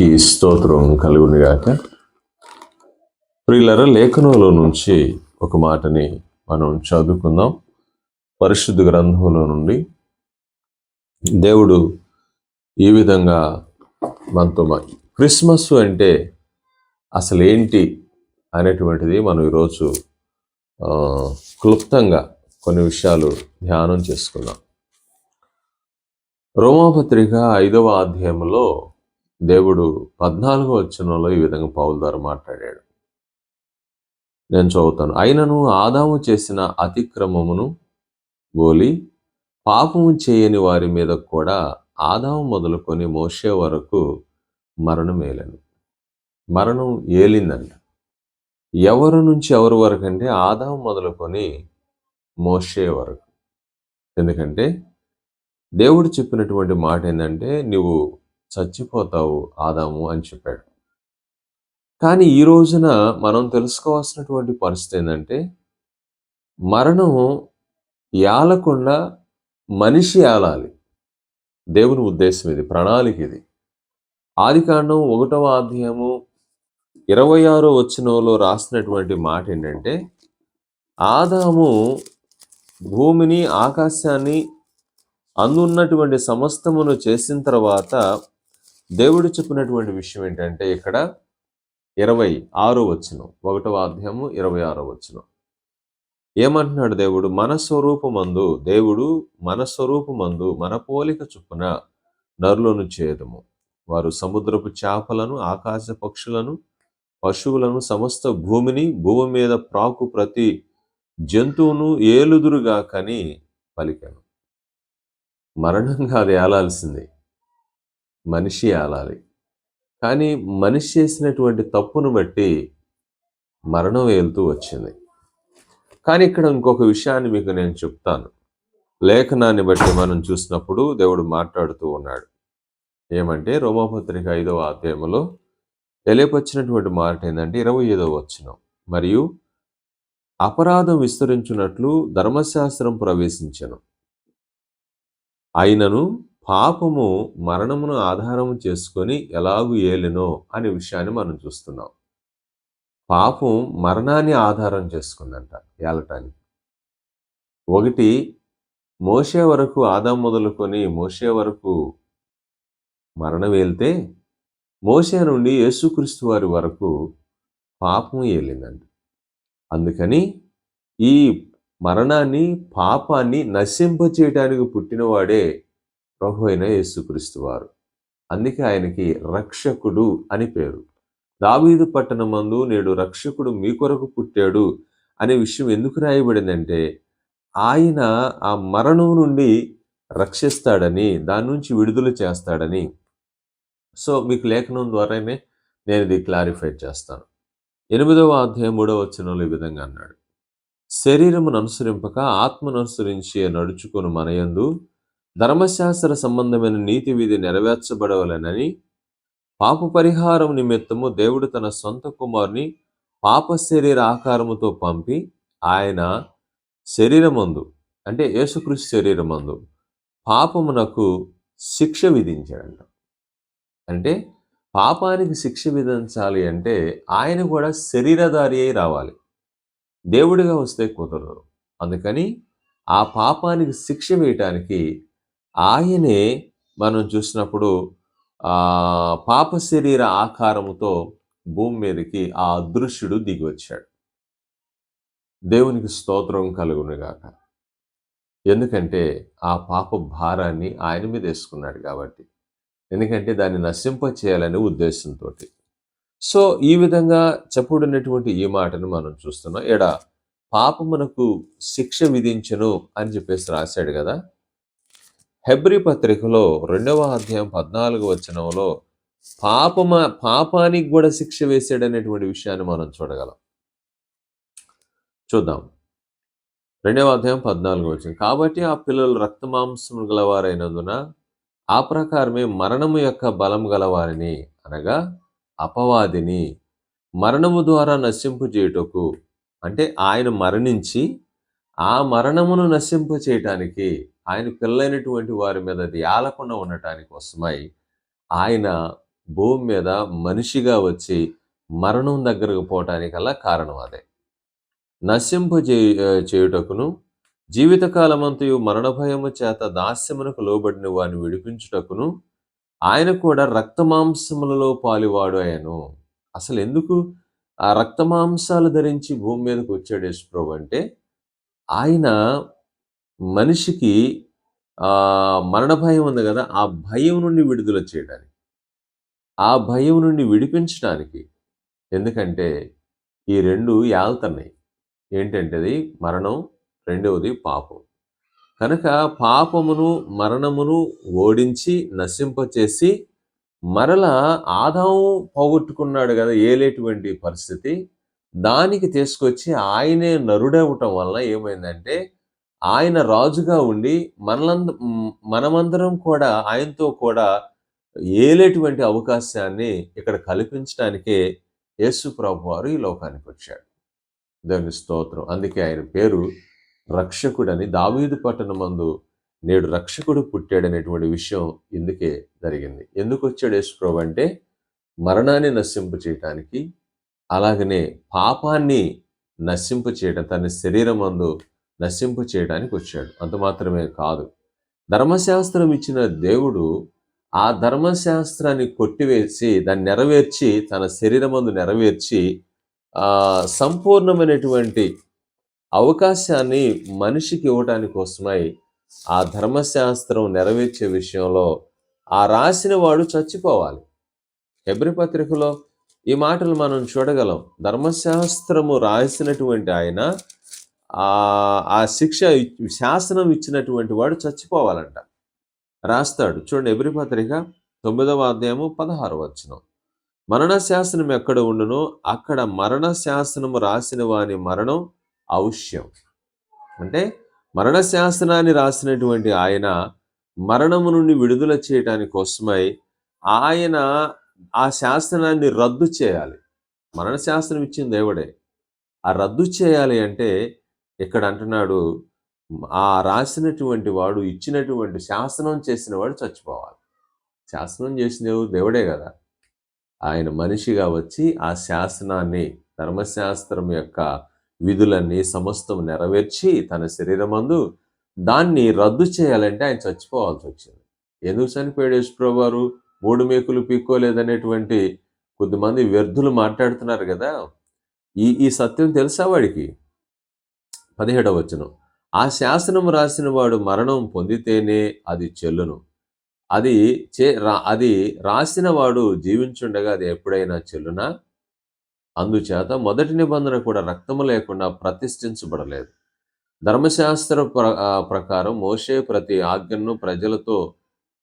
ఈ స్తోత్రం కలుగునిగాక. ప్రియులారా, లేఖనంలో నుంచి ఒక మాటని మనం చదువుకుందాం. పరిశుద్ధ గ్రంథంలో నుండి దేవుడు ఈ విధంగా మనతో క్రిస్మస్ అంటే అసలు ఏంటి అనేటువంటిది మనం ఈరోజు క్లుప్తంగా కొన్ని విషయాలు ధ్యానం చేసుకుందాం. రోమాపత్రిక 5వ అధ్యాయంలో దేవుడు 14వ వచనంలో ఈ విధంగా పౌలు ద్వారా మాట్లాడాడు. నేను చదువుతాను. అయినను ఆదాము చేసిన అతిక్రమమును గోలి పాపము చేయని వారి మీద కూడా ఆదాము మొదలుకొని మోషే వరకు మరణం ఏలెను. మరణం ఏలిందంట. ఎవరి నుంచి ఎవరి వరకు అంటే ఆదాము మొదలుకొని మోషే వరకు. ఎందుకంటే దేవుడు చెప్పినటువంటి మాట ఏంటంటే, నువ్వు చచ్చిపోతావు ఆదాము అని చెప్పాడు. కానీ ఈ రోజున మనం తెలుసుకోవాల్సినటువంటి పరిస్థితి ఏంటంటే, మరణం ఏలకుండా మనిషి ఏలాలి. దేవుని ఉద్దేశం ఇది, ప్రణాళిక ఇది. ఆదికాండం 1వ అధ్యాయము 26వ వచనంలో రాసినటువంటి మాట ఏంటంటే, ఆదాము భూమిని ఆకాశాన్ని అందున్నటువంటి సమస్తమును చేసిన తర్వాత దేవుడు చెప్పినటువంటి విషయం ఏంటంటే, ఇక్కడ 26వ వచనం, 1వ అధ్యాయము 26వ వచనం ఏమంటున్నాడు? దేవుడు మన స్వరూపమందు మన పోలిక చొప్పున నరులను చేదుము. వారు సముద్రపు చేపలను, ఆకాశ పక్షులను, పశువులను, సమస్త భూమిని, భూమి మీద ప్రాకు ప్రతి జంతువును ఏలుదురుగా కని పలికాను. మరణం కాదు ఏలాల్సింది, మనిషి ఏలాలి. కానీ మనిషి చేసినటువంటి తప్పును బట్టి మరణం ఏలుతూ వచ్చింది. కానీ ఇక్కడ ఇంకొక విషయాన్ని మీకు నేను చెప్తాను. లేఖనాన్ని బట్టి మనం చూసినప్పుడు దేవుడు మాట్లాడుతూ ఉన్నాడు. ఏమంటే, రోమాపత్రిక 5వ అధ్యాయంలో తెలియపరిచినటువంటి మాట ఏంటంటే 25వ వచనం, మరియు అపరాధం విస్తరించున్నట్లు ధర్మశాస్త్రం ప్రవేశించెను, అయినను పాపము మరణమును ఆధారము చేసుకొని ఎలాగూ ఏలెనో అనే విషయాన్ని మనం చూస్తున్నాం. పాపం మరణాన్ని ఆధారం చేసుకుందంట ఏలటానికి. ఒకటి, మోషే వరకు, ఆదాము మొదలుకొని మోషే వరకు మరణం ఏలితే, మోషే నుండి యేసుక్రీస్తు వారి వరకు పాపం ఏలిందంట. అందుకని ఈ మరణాన్ని, పాపాన్ని నశింపచేయటానికి పుట్టినవాడే ప్రభు అయిన యేసుక్రీస్తు వారు. అందుకే ఆయనకి రక్షకుడు అని పేరు. దావీదు పట్టణమందు నేడు రక్షకుడు మీ కొరకు పుట్టాడు అనే విషయం ఎందుకు రాయబడిందంటే, ఆయన ఆ మరణం నుండి రక్షిస్తాడని, దాని నుంచి విడుదల చేస్తాడని. సో మీకు లేఖనం ద్వారానే నేను ఇది క్లారిఫై చేస్తాను. 8వ అధ్యాయం 3వ వచనంలో ఈ విధంగా అన్నాడు, శరీరమును అనుసరింపక ఆత్మను అనుసరించి నడుచుకుని మనయందు ధర్మశాస్త్ర సంబంధమైన నీతి విధి నెరవేర్చబడవలెనని పాప పరిహారం నిమిత్తము దేవుడు తన సొంత కుమారుని పాప శరీర ఆకారముతో పంపి, ఆయన శరీరమందు అంటే యేసుక్రీస్తు శరీరమందు పాపమునకు శిక్ష విధించాడంట. అంటే పాపానికి శిక్ష విధించాలి అంటే ఆయన కూడా శరీరధారి అయి రావాలి. దేవుడిగా వస్తే కుదరదు. అందుకని ఆ పాపానికి శిక్ష వేయటానికి ఆయనే మనం చూసినప్పుడు పాప శరీర ఆకారముతో భూమి మీదకి ఆ అదృశ్యుడు దిగి వచ్చాడు. దేవునికి స్తోత్రం కలుగునుగాక. ఎందుకంటే ఆ పాప భారాన్ని ఆయన మీద వేసుకున్నాడు కాబట్టి. ఎందుకంటే దాన్ని నశింప చేయాలనే ఉద్దేశంతో. సో ఈ విధంగా చెప్పబడినటువంటి ఈ మాటను మనం చూస్తున్నాం. పాపమునకు శిక్ష విధించెను అని చెప్పేసి రాశాడు కదా. హెబ్రీ పత్రికలో 2వ అధ్యాయం 14వ వచనంలో పాపానికి కూడా శిక్ష వేసాడనేటువంటి విషయాన్ని మనం చూడగలం. చూద్దాం. 2వ అధ్యాయం 14వ వచనం, కాబట్టి ఆ పిల్లలు రక్తమాంసము గలవారైనందున ఆ ప్రకారమే మరణము యొక్క బలం గలవారిని, అనగా అపవాదిని మరణము ద్వారా నశింపు చేయుటకు, అంటే ఆయన మరణించి ఆ మరణమును నశింప చేయటానికి, ఆయన పిల్లైనటువంటి వారి మీద అది ఏలకుండా ఉండటానికి కోసమై ఆయన భూమి మీద మనిషిగా వచ్చి మరణం దగ్గరకు పోవటానికల్లా కారణం అదే. చేయుటకును జీవితకాలమంతయు మరణ భయము చేత దాస్యమునకు లోబడిన వారిని విడిపించుటకును ఆయన కూడా రక్తమాంసములలో పాలువాడు అయ్యెను. అసలెందుకు ఆ రక్తమాంసాలు ధరించి భూమి మీదకి వచ్చాడు యేసుప్రభు అంటే, ఆయన మనిషికి మరణ భయం ఉంది గదా! ఆ భయం నుండి విడుదల చేయడానికి. ఆ భయం నుండి విడిపించడానికి. ఎందుకంటే, ఈ 2 ఏల్తన్నాయి. ఏంటంటే అది మరణం, రెండవది పాపం. కనుక పాపమును, మరణమును ఓడించి, నశింపచేసి, మరలా ఆదాము పోగొట్టుకున్నాడు గదా! ఏలేటువంటి పరిస్థితి. దానికి తీసుకొచ్చి ఆయనే నరుడవ్వటం వలన ఏమైందంటే, ఆయన రాజుగా ఉండి మనమందరం కూడా ఆయనతో కూడా ఏలేటువంటి అవకాశాన్ని ఇక్కడ కల్పించడానికే యేసు ప్రభువారు ఈ లోకానికొచ్చాడు. దేవుని స్తోత్రం. అందుకే ఆయన పేరు రక్షకుడని దావీదు పట్టణమందు నేడు రక్షకుడు పుట్టాడనేటువంటి విషయం ఇందుకే జరిగింది. ఎందుకొచ్చాడు యేసుప్రభు అంటే మరణాన్ని నశింపు చేయటానికి, అలాగనే పాపాన్ని నశింపు చేయడం తన శరీరమందు నశింపు చేయడానికి వచ్చాడు. అంత మాత్రమే కాదు. ధర్మశాస్త్రం ఇచ్చిన దేవుడు ఆ ధర్మశాస్త్రాన్ని కొట్టివేసి దాన్ని నెరవేర్చి తన శరీరమందు నెరవేర్చి సంపూర్ణమైనటువంటి అవకాశాన్ని మనిషికి ఇవ్వటాని కోసమై ఆ ధర్మశాస్త్రం నెరవేర్చే విషయంలో ఆ రాసిన వాడు చచ్చిపోవాలి. హెబ్రీ పత్రికలో ఈ మాటలు మనం చూడగలం. ధర్మశాస్త్రము రాసినటువంటి ఆయన ఆ శాసనం ఇచ్చినటువంటి వాడు చచ్చిపోవాలంట. రాస్తాడు. చూడండి హెబ్రీ పత్రిక 9వ అధ్యాయము 16వ వచనం. మరణ శాసనం ఎక్కడ ఉండునో అక్కడ మరణ శాసనము రాసిన వాని మరణం అవశ్యం. అంటే మరణ శాసనాన్ని రాసినటువంటి ఆయన మరణము నుండి విడుదల చేయటానికి కోసమై ఆయన ఆ శాసనాన్ని రద్దు చేయాలి. మరణ శాసనం ఇచ్చిన దేవుడే. ఆ రద్దు చేయాలి అంటే ఇక్కడ అంటున్నాడు, ఆ రాసినటువంటి వాడు ఇచ్చినటువంటి శాసనం చేసిన వాడు చచ్చిపోవాలి. శాసనం చేసిన దేవుడే కదా! ఆయన మనిషిగా వచ్చి ఆ శాసనాన్ని, ధర్మశాస్త్రం యొక్క విధులన్నీ సమస్తం నెరవేర్చి తన శరీరమందు దాన్ని రద్దు చేయాలంటే ఆయన చచ్చిపోవాల్సి వచ్చింది. ఎందుకు చనిపోయాడు యేసుప్రభు వారు? 3 మేకులు పీక్కోలేదనేటువంటి కొద్దిమంది వ్యర్థులు మాట్లాడుతున్నారు కదా! ఈ సత్యం తెలుసా వాడికి? 17వ వచనం. ఆ శాసనం రాసిన వాడు మరణం పొందితేనే అది చెల్లును. అది రాసిన వాడు జీవించుండగా అది ఎప్పుడైనా చెల్లునా? అందుచేత మొదటి నిబంధన కూడా రక్తము లేకుండా ప్రతిష్ఠించబడలేదు. ధర్మశాస్త్ర ప్రకారం మోషే ప్రతి ఆజ్ఞను ప్రజలతో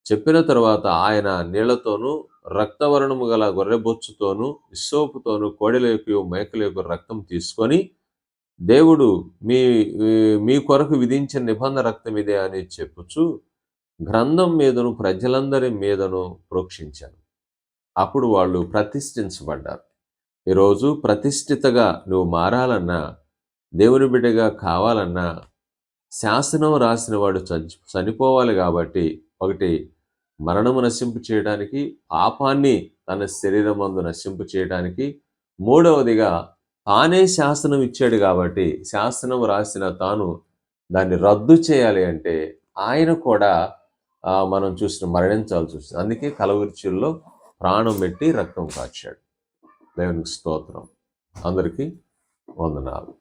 చెప్పిన తరువాత ఆయన నీళ్లతోనూ రక్తవర్ణము గల గొర్రెబొచ్చుతోనూ ఇస్సోపుతోనూ కోడెల యొక్క మేకల యొక్క రక్తం తీసుకొని దేవుడు మీ కొరకు విధించిన నిబంధన రక్తం ఇదే అని చెప్పుచు గ్రంథం మీదను ప్రజలందరి మీదను ప్రోక్షించాను. అప్పుడు వాళ్ళు ప్రతిష్ఠించబడ్డారు. ఈరోజు ప్రతిష్ఠితగా నువ్వు మారాలన్నా, దేవుని బిడ్డగా కావాలన్నా, శాసనం రాసిన వాడు చనిపోవాలి కాబట్టి, ఒకటి మరణము నశింపు చేయడానికి, పాపాన్ని తన శరీరమందు నశింపు చేయడానికి, మూడవదిగా తానే శాసనం ఇచ్చాడు కాబట్టి, శాసనం రాసిన తాను దాన్ని రద్దు చేయాలి అంటే, ఆయన కూడా మనం మరణించాల్సి వస్తుంది. అందుకే కలవరిచిల్లో ప్రాణం పెట్టి రక్తం కార్చాడు. దేవునికి స్తోత్రం. అందరికీ వందనాలు.